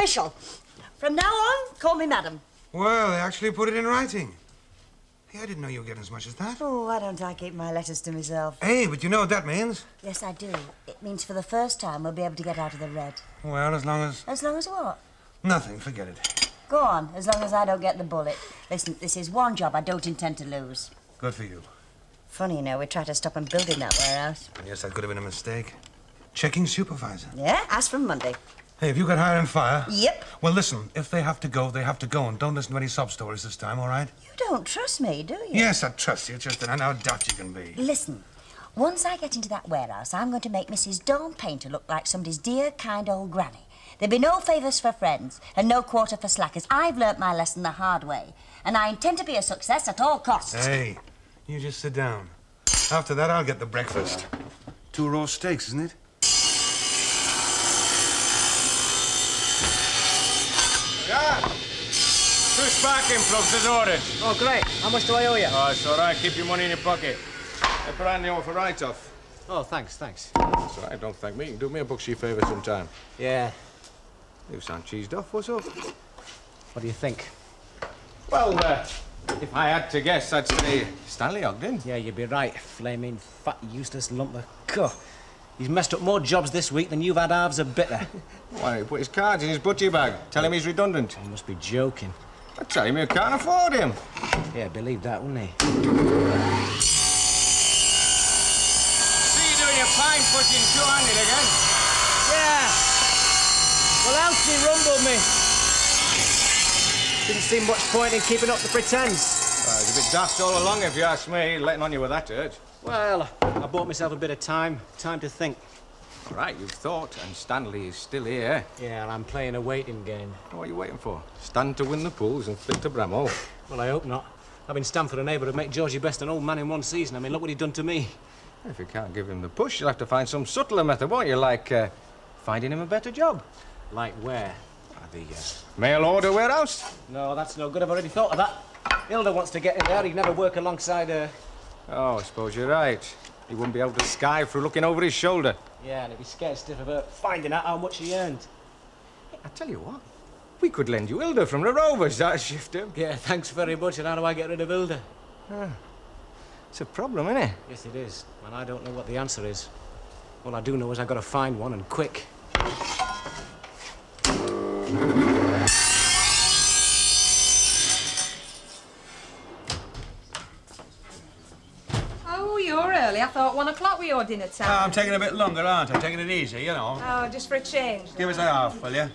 official. From now on, call me Madam. Well, they actually put it in writing. Hey, I didn't know you were getting as much as that. Oh, why don't I keep my letters to myself? Hey, but you know what that means? Yes, I do. It means for the first time we'll be able to get out of the red. Well, as long as... As long as what? Nothing, forget it. Go on, as long as I don't get the bullet. Listen, this is one job I don't intend to lose. Good for you. Funny, you know, we tried to stop them building that warehouse. Yes, that could have been a mistake. Checking supervisor. Yeah, ask from Monday. Hey, have you got hire and fire? Yep. Well, listen, if they have to go, they have to go, and don't listen to any sob stories this time, all right? You don't trust me, do you? Yes, I trust you, just that I know how daft you can be. Listen, once I get into that warehouse, I'm going to make Mrs. Dawn Painter look like somebody's dear, kind old granny. There'll be no favours for friends and no quarter for slackers. I've learnt my lesson the hard way, and I intend to be a success at all costs. Hey, you just sit down. After that, I'll get the breakfast. 2 raw steaks, isn't it? Yeah. 2 sparking plugs as ordered. Oh, great. How much do I owe you? Oh, it's all right. Keep your money in your pocket. I put on the offer write-off. Oh, thanks, thanks. That's all right. Don't thank me. You can do me a booksy favour sometime. Yeah. You sound cheesed off. What's up? What do you think? Well, if I had to guess, I'd say Stanley Ogden. Yeah, you'd be right. Flaming, fat, useless lump of... Cough. He's messed up more jobs this week than you've had halves of bitter. Why, he put his cards in his butchie bag. Tell him he's redundant. You must be joking. I tell him you can't afford him. Yeah, believe that, wouldn't he? See you doing your pine pushing two-handed again? Yeah. Well, Elsie rumbled me. Didn't see much point in keeping up the pretense. Well, it's a bit daft all along, if you ask me, letting on you with that hurt. Well, I bought myself a bit of time to think. All right, you've thought, and Stanley is still here. Yeah, and I'm playing a waiting game. What are you waiting for? Stand to win the pools and flip to Bramall. Well, I hope not. Having Stanford and Ava to make Georgie Best an old man in one season. I mean, look what he done to me. If you can't give him the push, you'll have to find some subtler method, won't you? Like, finding him a better job. Like where? The mail order warehouse? No, that's no good. I've already thought of that. Hilda wants to get in there. He'd never work alongside her. Oh, I suppose you're right. He wouldn't be able to sky through looking over his shoulder. Yeah, and he'd be scared stiff of her finding out how much he earned. Hey, I tell you what, we could lend you Hilda from the Rovers. That'd shift him. Yeah, thanks very much. And how do I get rid of Hilda? It's a problem, isn't it? Yes, it is. And I don't know what the answer is. All I do know is I've got to find one, and quick. Oh, you're early. I thought 1 o'clock was your dinner time. I'm taking a bit longer, aren't I? Taking it easy, you know. Oh, just for a change. Give us a half, will you?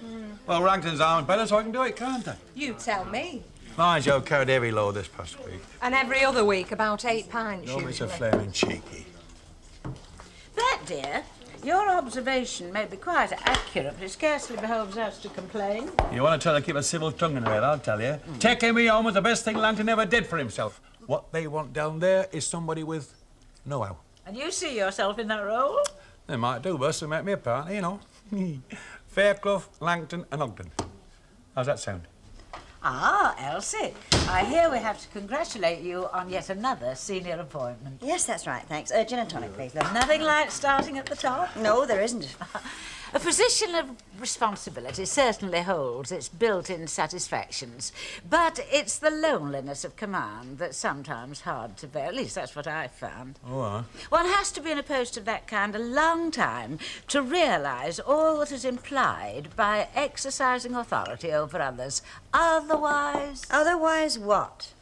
Well, Rankin's arm's better, so I can do it, can't I? You tell me. Mind you, carried heavy load this past week. And every other week, about 8 pints. Don't be usually. so flaming cheeky. That, dear, your observation may be quite accurate, but it scarcely behoves us to complain. You want to tell her to keep a civil tongue in her head, I'll tell you. Taking me home was the best thing Langton ever did for himself. What they want down there is somebody with know-how. And you see yourself in that role? They might do, but to make me a partner, you know. Fairclough, Langton and Ogden. How's that sound? Ah, Elsie, I hear we have to congratulate you on yet another senior appointment. Yes, that's right, thanks. Gin and tonic, please, love. Nothing like starting at the top. No, there isn't. A position of responsibility certainly holds its built-in satisfactions, but it's the loneliness of command that's sometimes hard to bear. At least that's what I've found. Oh, One has to be in a post of that kind a long time to realise all that is implied by exercising authority over others. Otherwise... Otherwise what?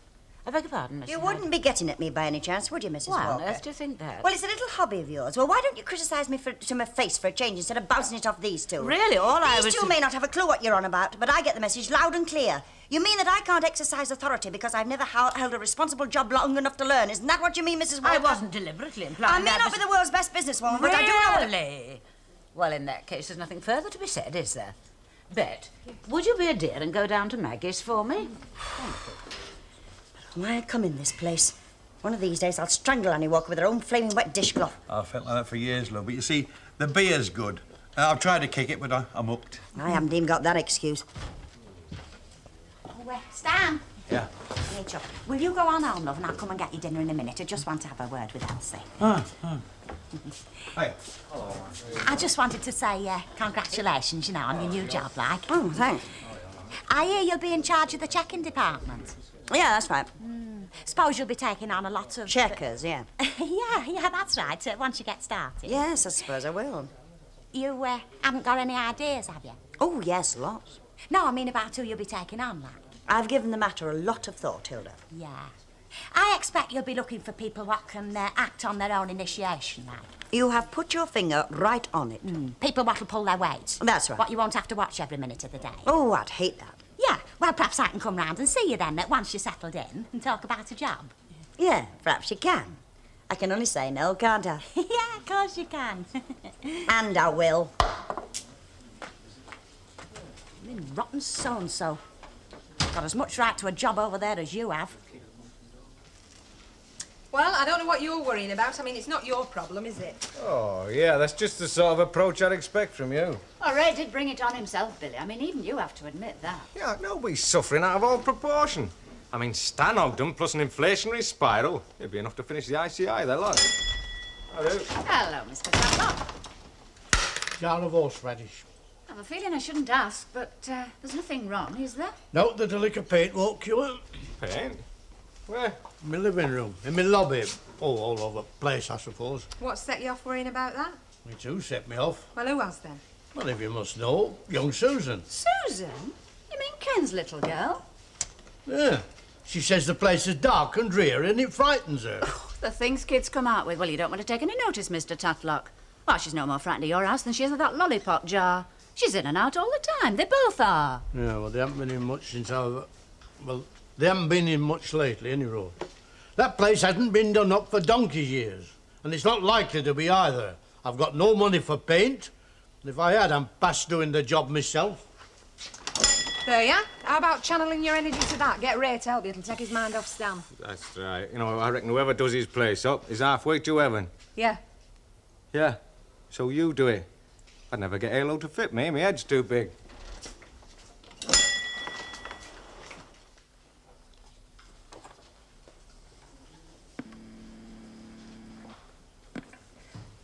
I beg your pardon, Mrs. You Hyde. wouldn't be getting at me by any chance, would you, Mrs. Why on Walker? earth do you think that? Well, it's a little hobby of yours. Well, why don't you criticise me to my face for a change instead of bouncing it off these two? Really, all I was... These two may not have a clue what you're on about, but I get the message loud and clear. You mean that I can't exercise authority because I've never held a responsible job long enough to learn? Isn't that what you mean, Mrs. Walker? I wasn't deliberately implying I may that, not be the world's best businesswoman, but I do know... Really? Well, in that case, there's nothing further to be said, is there? Bet, would you be a dear and go down to Maggie's for me? Why I come in this place? One of these days I'll strangle Annie Walker with her own flaming wet dishcloth. I've felt like that for years, love. But you see, the beer's good. I've tried to kick it, but I'm hooked. I haven't even got that excuse. Oh, Stan. Yeah. Here, Chuck. Will you go on home, love, and I'll come and get you dinner in a minute. I just want to have a word with Elsie. Hey. I just wanted to say congratulations, you know, on your new job, like. Oh, thanks. I hear you'll be in charge of the checking department. Yeah, that's right. Suppose you'll be taking on a lot of... Checkers, yeah. yeah, that's right, once you get started. Yes, I suppose I will. You haven't got any ideas, have you? Oh, yes, lots. No, I mean about who you'll be taking on, like. I've given the matter a lot of thought, Hilda. Yeah. I expect you'll be looking for people what can act on their own initiation, like. You have put your finger right on it. People what'll pull their weight. That's right. What you won't have to watch every minute of the day. Oh, I'd hate that. Yeah, well, perhaps I can come round and see you then, once you're settled in, and talk about a job. Yeah, perhaps you can. I can only say no, can't I? Yeah, of course you can. And I will. Rotten so-and-so. Got as much right to a job over there as you have. Well, I don't know what you're worrying about. I mean, it's not your problem, is it? Oh, yeah, that's just the sort of approach I'd expect from you. Oh, Ray did bring it on himself, Billy. I mean, even you have to admit that. Yeah, nobody's suffering out of all proportion. I mean, Stan Ogden plus an inflationary spiral. It'd be enough to finish the ICI, they're like. Hello. Hello, Mr. Tatlock. Jar of horseradish. I have a feeling I shouldn't ask, but there's nothing wrong, is there? Note that a lick of paint won't cure. Paint? Where? In my living room, in my lobby. Oh, all over the place, I suppose. What set you off worrying about that? Me too set me off. Well, who has then? Well, if you must know, young Susan. Susan? You mean Ken's little girl? Yeah. She says the place is dark and dreary and it frightens her. The things kids come out with. Well, you don't want to take any notice, Mr. Tatlock. Well, she's no more frightened of your house than she is of that lollipop jar. She's in and out all the time. They both are. Yeah, well, they haven't been in much since I've... Well, they haven't been in much lately, anyway. That place hasn't been done up for donkey's years. And it's not likely to be either. I've got no money for paint. And if I had, I'm past doing the job myself. There you are. How about channeling your energy to that? Get Ray to help you. It'll take his mind off Stan. That's right. You know, I reckon whoever does his place up is halfway to heaven. Yeah. Yeah. So you do it. I'd never get Halo to fit me. My head's too big.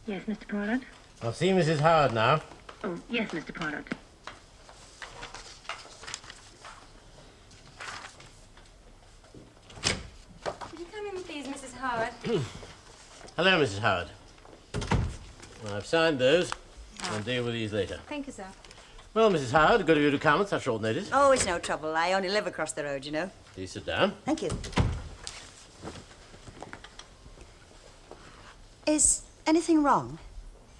Yes, Mr. Pollard? I'll see Mrs. Howard now. Oh, yes, Mr. Pollard. Would you come in, please, Mrs. Howard? Hello, Mrs. Howard. I've signed those. I'll deal with these later. Thank you, sir. Well, Mrs. Howard, good of you to come at such short notice. Oh, it's no trouble. I only live across the road, you know. Please sit down. Thank you. Is anything wrong?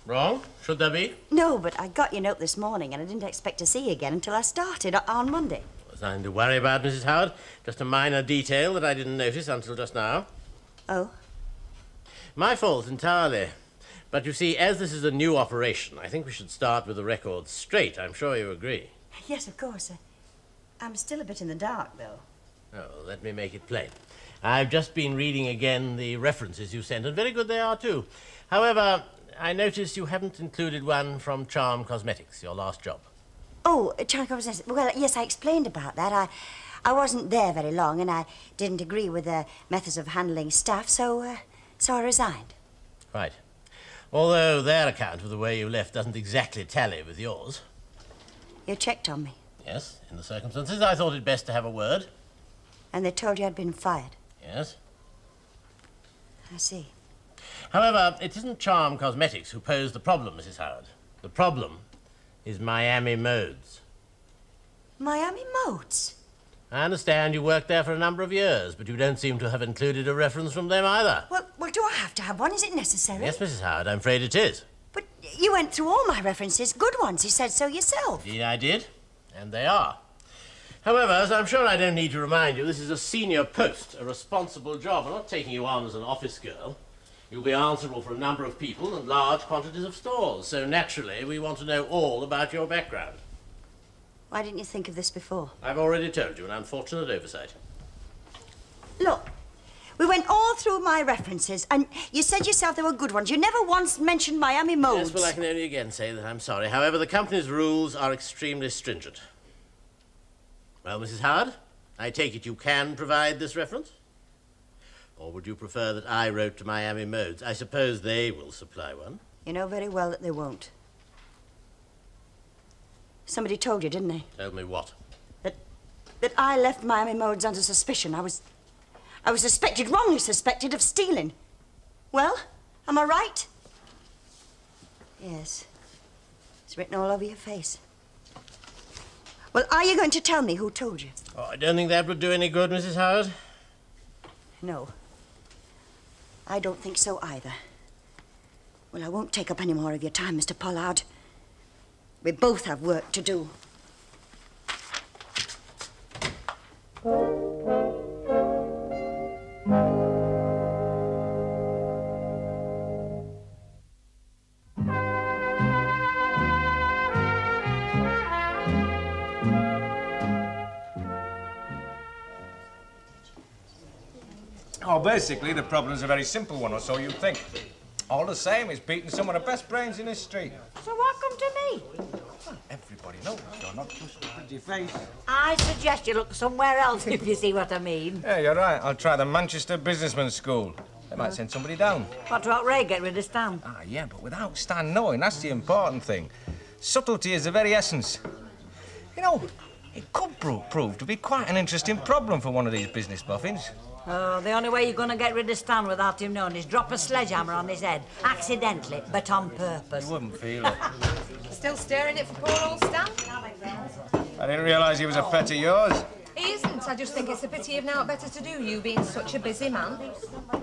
Wrong? Should there be? No, but I got your note this morning and I didn't expect to see you again until I started on Monday. There's nothing to worry about, Mrs. Howard. Just a minor detail that I didn't notice until just now. Oh? My fault entirely. But you see, as this is a new operation, I think we should start with the records straight. I'm sure you agree. Yes, of course. I'm still a bit in the dark, though. Oh, let me make it plain. I've just been reading again the references you sent, and very good they are, too. However, I notice you haven't included one from Charm Cosmetics, your last job. Oh, Charlie Cosmetics. Well, yes, I explained about that. I wasn't there very long, and I didn't agree with their methods of handling staff, so I resigned. Right. Although their account of the way you left doesn't exactly tally with yours. You checked on me, Yes, in the circumstances, I thought it best to have a word. and they told you I'd been fired. Yes. I see. However, it isn't Charm Cosmetics who pose the problem, Mrs. Howard. The problem is Miami Modes. Miami Modes? I understand you worked there for a number of years, but you don't seem to have included a reference from them either. Well, do I have to have one? Is it necessary? Yes, Mrs. Howard, I'm afraid it is. But you went through all my references, good ones. You said so yourself. Indeed I did, and they are. However, as I'm sure I don't need to remind you, this is a senior post, a responsible job. I'm not taking you on as an office girl. You'll be answerable for a number of people and large quantities of stores, so naturally we want to know all about your background. Why didn't you think of this before? I've already told you, an unfortunate oversight. Look, we went all through my references, and you said yourself they were good ones. You never once mentioned Miami Modes. Yes, well, I can only again say that I'm sorry. However, the company's rules are extremely stringent. Well, Mrs. Howard, I take it you can provide this reference? Or would you prefer that I wrote to Miami Modes? I suppose they will supply one. You know very well that they won't. Somebody told you, didn't they? Tell me what? That I left Miami Modes under suspicion. I was suspected, wrongly suspected, of stealing. Well, am I right? Yes. It's written all over your face. Well, are you going to tell me who told you? Oh, I don't think that would do any good, Mrs. Howard. No. I don't think so either. Well, I won't take up any more of your time, Mr. Pollard. We both have work to do. Oh, basically, the problem's a very simple one, or so you think. All the same, it's beating some of the best brains in this street. So what come to me? Well, everybody knows you're not just a pretty face. I suggest you look somewhere else, if you see what I mean. Yeah, you're right. I'll try the Manchester Businessman's School. They might send somebody down. What about Ray get rid of Stan? Ah, yeah, but without Stan knowing, that's the important thing. Subtlety is the very essence. You know, it could prove to be quite an interesting problem for one of these business boffins. Oh, the only way you're going to get rid of Stan without him knowing is drop a sledgehammer on his head. Accidentally, but on purpose. You wouldn't feel it. Still stirring it for poor old Stan? I didn't realise he was a pet of yours. He isn't. I just think it's a pity you've now better to do, you being such a busy man.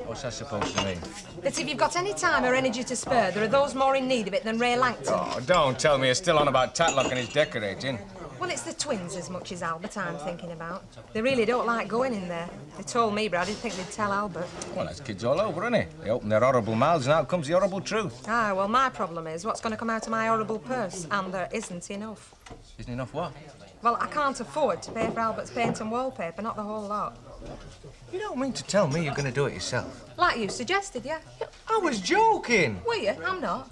What's that supposed to mean? That if you've got any time or energy to spare, there are those more in need of it than Ray Langton. Oh, don't tell me you're still on about Tatlock and his decorating. Well, it's the twins as much as Albert I'm thinking about. They really don't like going in there. They told me, but I didn't think they'd tell Albert. Well, that's kids all over, isn't it? They open their horrible mouths and out comes the horrible truth. Ah, well, my problem is what's going to come out of my horrible purse, and there isn't enough. Isn't enough what? Well, I can't afford to pay for Albert's paint and wallpaper, not the whole lot. You don't mean to tell me you're going to do it yourself? Like you suggested, yeah. I was joking. Were you? I'm not.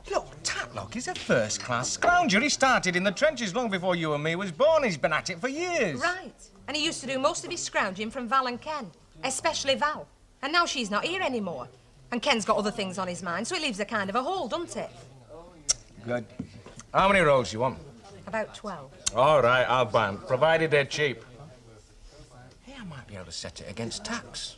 Look, Tatlock is a first-class scrounger. He started in the trenches long before you and me was born. He's been at it for years. Right. And he used to do most of his scrounging from Val and Ken, especially Val. And now she's not here anymore. And Ken's got other things on his mind, so it leaves a kind of a hole, doesn't it? Good. How many rolls you want? About 12. All right, I'll buy 'em, provided they're cheap. Hey, I might be able to set it against tax.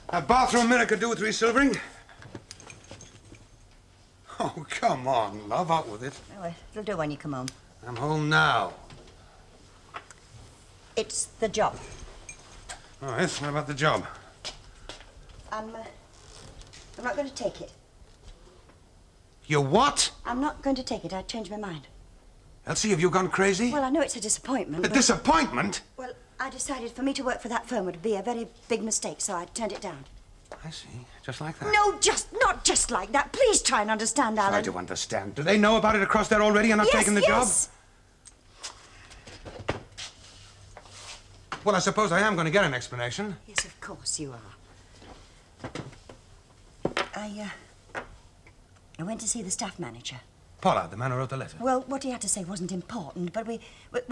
A bathroom mirror could do with resilvering. Oh, come on, love, out with it. Oh, it'll do when you come home. I'm home now. It's the job. Oh, yes, what about the job? I'm not going to take it. You what? I'm not going to take it. I changed my mind. Elsie, have you gone crazy? Well, I know it's a disappointment. A disappointment? Well, I decided for me to work for that firm would be a very big mistake, so I turned it down. I see. Just like that. No, not just like that. Please try and understand, Alan. Try to understand. Do they know about it across there already and not taking the job? Well, I suppose I am going to get an explanation. Yes, of course you are. I went to see the staff manager. Pollard, the man who wrote the letter. Well, what he had to say wasn't important, but we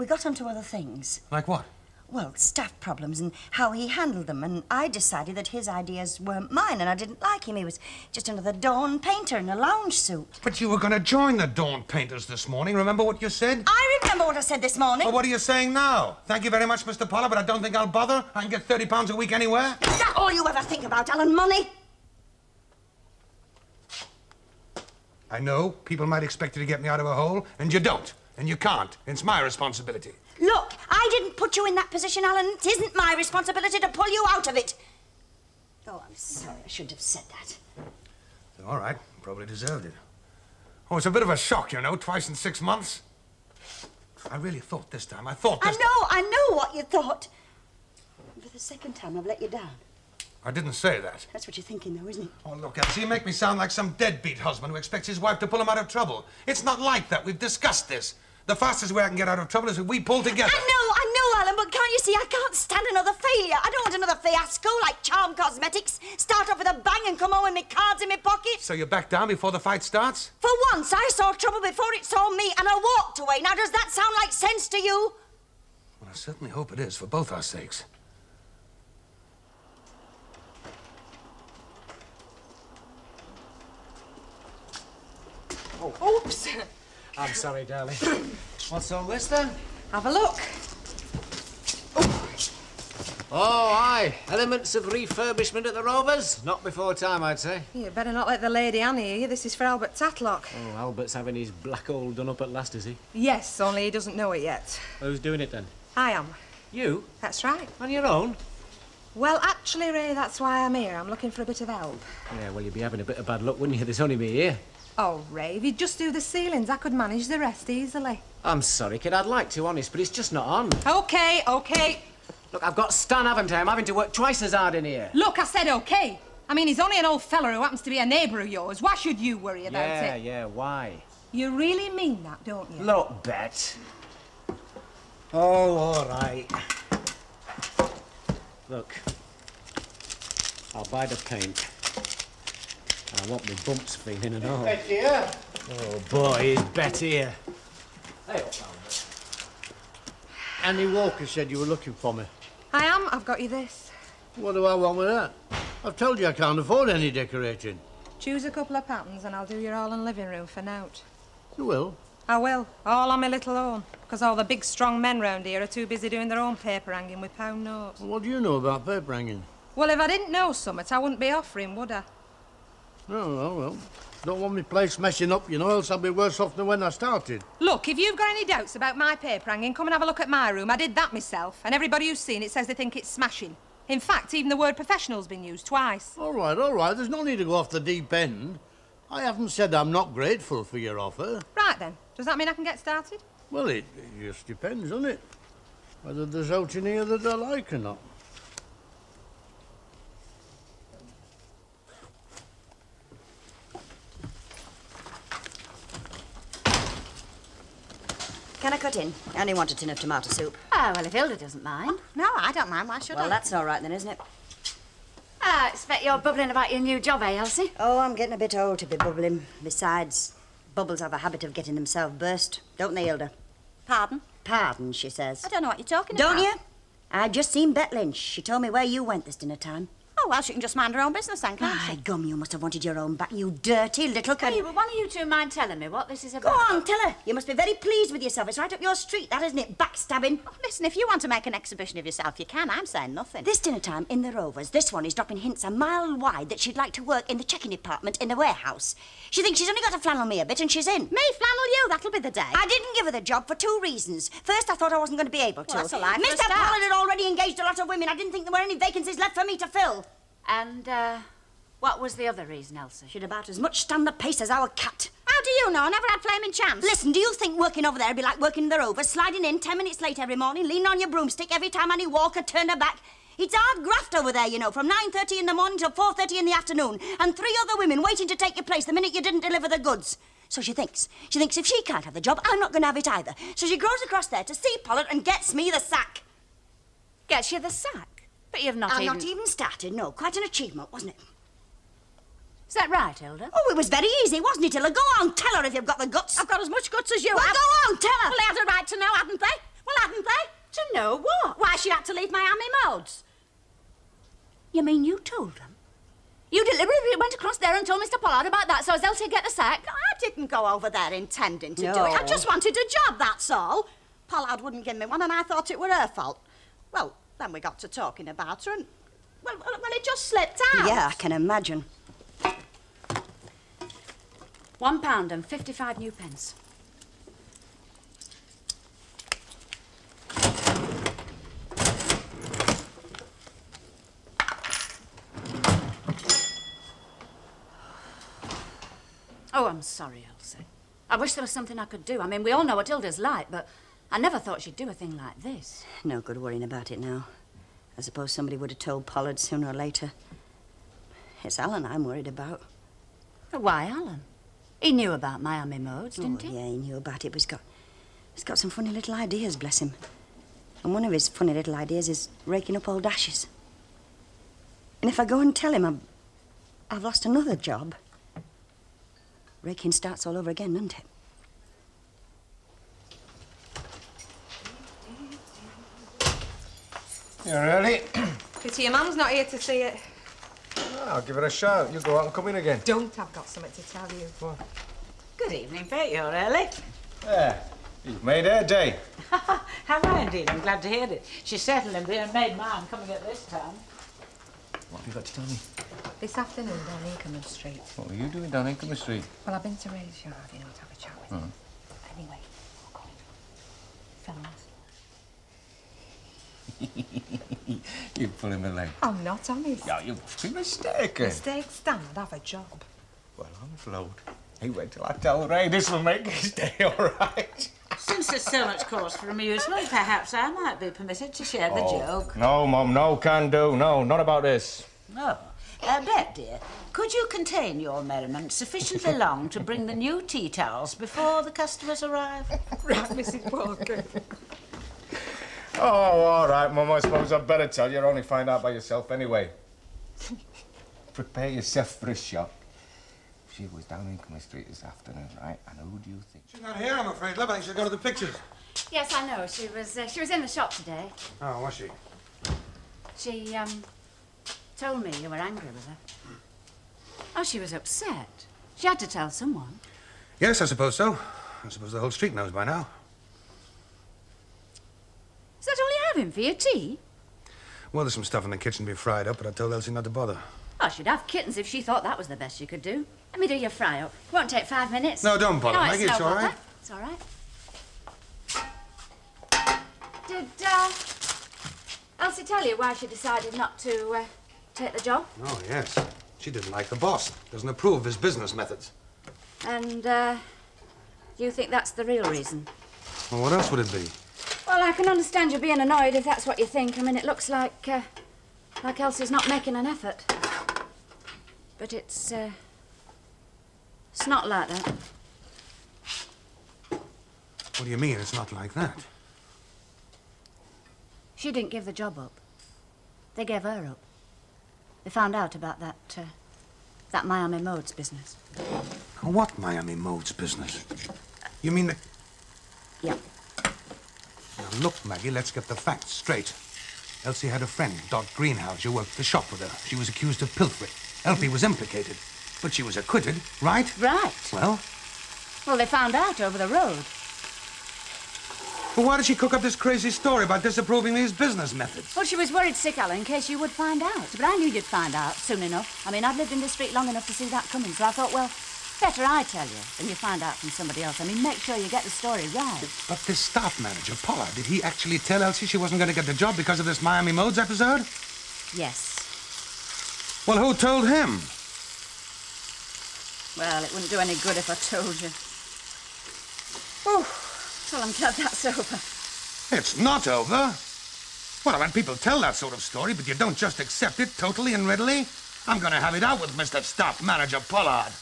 got onto other things. Like what? Well, staff problems and how he handled them, and I decided that his ideas weren't mine, and I didn't like him. He was just another Dawn painter in a lounge suit. But you were going to join the Dawn Painters this morning. Remember what you said? I remember what I said this morning. Well, what are you saying now? Thank you very much, Mr. Pollard, but I don't think I'll bother. I can get £30 a week anywhere. Is that all you ever think about, Alan? Money? I know people might expect you to get me out of a hole, and you don't. And you can't. It's my responsibility. Look, I didn't put you in that position, Alan. It isn't my responsibility to pull you out of it. Oh, I'm sorry. I shouldn't have said that. All right. Probably deserved it. Oh, it's a bit of a shock, you know, twice in 6 months. I really thought this time. I know what you thought. And for the second time, I've let you down. I didn't say that. That's what you're thinking, though, isn't it? Oh, look, Elsie, you make me sound like some deadbeat husband who expects his wife to pull him out of trouble. It's not like that. We've discussed this. The fastest way I can get out of trouble is if we pull together. I know, Alan, but can't you see I can't stand another failure? I don't want another fiasco like Charm Cosmetics. Start off with a bang and come home with my cards in my pocket. So you back down before the fight starts? For once, I saw trouble before it saw me, and I walked away. Now, does that sound like sense to you? Well, I certainly hope it is, for both our sakes. Oh, oops. I'm sorry, darling. What's all this, then? Have a look. Oh, aye. Elements of refurbishment at the Rovers? Not before time, I'd say. You better not let the Lady Anne hear you. This is for Albert Tatlock. Oh, Albert's having his black hole done up at last, is he? Yes, only he doesn't know it yet. Who's doing it, then? I am. You? That's right. On your own? Well, actually, Ray, that's why I'm here. I'm looking for a bit of help. Yeah, well, you'd be having a bit of bad luck, wouldn't you? There's only me here. Oh, Ray, if you'd just do the ceilings, I could manage the rest easily. I'm sorry, kid. I'd like to, honest, but it's just not on. OK, OK. Look, I've got Stan, haven't I? I'm having to work twice as hard in here. Look, I said OK. I mean, he's only an old fella who happens to be a neighbour of yours. Why should you worry about it? Yeah, why? You really mean that, don't you? Look, Bet. Oh, all right. Look, I'll buy the paint. And I want my bumps feeling and all. Bet here. Oh, boy, is Bet here. Hey, Annie Walker said you were looking for me. I am. I've got you this. What do I want with that? I've told you I can't afford any decorating. Choose a couple of patterns and I'll do your all-in living room for nout. You will? I will. All on my little own. Because all the big, strong men round here are too busy doing their own paper hanging with pound notes. What do you know about paper hanging? Well, if I didn't know summit, I wouldn't be offering, would I? Oh, well. Don't want me place messing up, you know, else I'll be worse off than when I started. Look, if you've got any doubts about my paper hanging, come and have a look at my room. I did that myself, and everybody who's seen it says they think it's smashing. In fact, even the word professional's been used twice. All right. There's no need to go off the deep end. I haven't said I'm not grateful for your offer. Right, then. Does that mean I can get started? Well, it just depends, doesn't it? Whether there's out in here that I like or not. Can I cut in? I only want a tin of tomato soup. Oh, well, if Hilda doesn't mind. No, I don't mind. Why should I? Well, that's all right then, isn't it? I expect you're bubbling about your new job, eh, Elsie? Oh, I'm getting a bit old to be bubbling. Besides, bubbles have a habit of getting themselves burst, don't they, Hilda? Pardon? Pardon, she says. I don't know what you're talking about. Don't you? I just seen Bet Lynch. She told me where you went this dinner time. Oh, well, she can just mind her own business then, can't By she? gum, you must have wanted your own back, you dirty little Hey, well, one of you two mind telling me what this is Go about? on, tell her. You must be very pleased with yourself. It's right up your street, that, isn't it? Backstabbing. Oh, listen, if you want to make an exhibition of yourself, you can. I'm saying nothing. This dinner time in the Rovers, this one is dropping hints a mile wide that she'd like to work in the checking department in the warehouse. She thinks she's only got to flannel me a bit and she's in. Me flannel you, that'll be the day. I didn't give her the job for two reasons. First, I thought I wasn't going to be able to. Well, that's a lie for a Mr. start. Pollard had already engaged a lot of women. I didn't think there were any vacancies left for me to fill. And, what was the other reason, Elsie? She'd about as much stand the pace as our cat. How do you know? I never had flaming chance. Listen, do you think working over there would be like working in the Rovers, sliding in 10 minutes late every morning, leaning on your broomstick every time Annie Walker turned her back? It's hard graft over there, you know, from 9:30 in the morning till 4:30 in the afternoon, and 3 other women waiting to take your place the minute you didn't deliver the goods. So she thinks if she can't have the job, I'm not going to have it either. So she goes across there to see Pollard and gets me the sack. Gets you the sack? But you've not I've not even started, no. Quite an achievement, wasn't it? Is that right, Hilda? Oh, it was very easy, wasn't it, Hilda? Go on, tell her if you've got the guts. I've got as much guts as you Well, have. go on, tell her. Well, they had a right to know, hadn't they? Well, hadn't they? To know what? Why she had to leave Miami Modes. You mean you told them? You deliberately went across there and told Mr. Pollard about that so as Elsie would get the sack? No, I didn't go over there intending to do No. it. I just wanted a job, that's all. Pollard wouldn't give me one and I thought it were her fault. Well, then we got to talking about her and... Well, it just slipped out. Yeah, I can imagine. £1 and 55 new pence. Oh, I'm sorry, Elsie. I wish there was something I could do. I mean, we all know what Hilda's like, but I never thought she'd do a thing like this. No good worrying about it now. I suppose somebody would have told Pollard sooner or later. It's Alan I'm worried about. But why, Alan? He knew about Miami Modes, didn't he? Yeah, he knew about it, but he's got some funny little ideas, bless him. And one of his funny little ideas is raking up old ashes. And if I go and tell him I've lost another job, raking starts all over again, doesn't it? You're early. Pity your mum's not here to see it. I'll give her a shout. You go out and come in again. Don't, I've got something to tell you. What? Good evening, Bet. You're early. Yeah, you've made her day. Have I indeed? I'm glad to hear it. She's certainly been made mine coming at this time. What have you got to tell me? This afternoon down Inkerman Street. What were you doing down Inkerman Street? Well, I've been to Ray's yard, you know, to have a chat with him. Anyway, I'll call him. Fellas. You're pulling my leg. I'm not honest. Yeah, you must be mistaken. Mistake stand, have a job. Well, I'm flowed. Hey, wait till I tell Ray. This will make his day all right. Since there's so much cause for amusement, perhaps I might be permitted to share the joke. No, Mum, no can do. No, not about this. Oh. Bet, dear, could you contain your merriment sufficiently long to bring the new tea towels before the customers arrive? Right, Mrs. Walker. Oh, all right, Mum. I suppose I'd better tell you. You'll only find out by yourself anyway. Prepare yourself for a shock. She was down Inkerman Street this afternoon, right? And who do you think? She's not here, I'm afraid, love. I think she'll go to the pictures. Yes, I know. She was in the shop today. Oh, was she? She, told me you were angry with her. Oh, she was upset. She had to tell someone. Yes, I suppose so. I suppose the whole street knows by now. Is that all you have in for your tea? Well, there's some stuff in the kitchen to be fried up, but I told Elsie not to bother. Oh, she'd have kittens if she thought that was the best you could do. Let me do your fry up. It won't take 5 minutes. No, don't bother, No, Maggie. It's no all bother. right. It's all right. Did, Elsie tell you why she decided not to, take the job? Oh, yes. She didn't like the boss. Doesn't approve of his business methods. And, you think that's the real reason? Well, what else would it be? Well, I can understand you being annoyed if that's what you think. I mean, it looks like Elsie's not making an effort. But it's not like that. What do you mean, it's not like that? She didn't give the job up. They gave her up. They found out about that Miami Modes business. What Miami Modes business? You mean the... Yep. Now, look, Maggie, let's get the facts straight. Elsie had a friend, Dot Greenhouse, who worked the shop with her. She was accused of pilfering. Elsie was implicated, but she was acquitted, right? Right. Well? Well, they found out over the road. But why did she cook up this crazy story about disapproving these business methods? Well, she was worried sick, Alan, in case you would find out. But I knew you'd find out soon enough. I mean, I've lived in this street long enough to see that coming, so I thought, well, better I tell you than you find out from somebody else. I mean, make sure you get the story right. But this staff manager, Pollard, did he actually tell Elsie she wasn't going to get the job because of this Miami Modes episode? Yes. Well, who told him? Well, it wouldn't do any good if I told you. Oh, well, I'm glad that's over. It's not over. Well, when people tell that sort of story, but you don't just accept it totally and readily, I'm going to have it out with Mr. Staff Manager Pollard.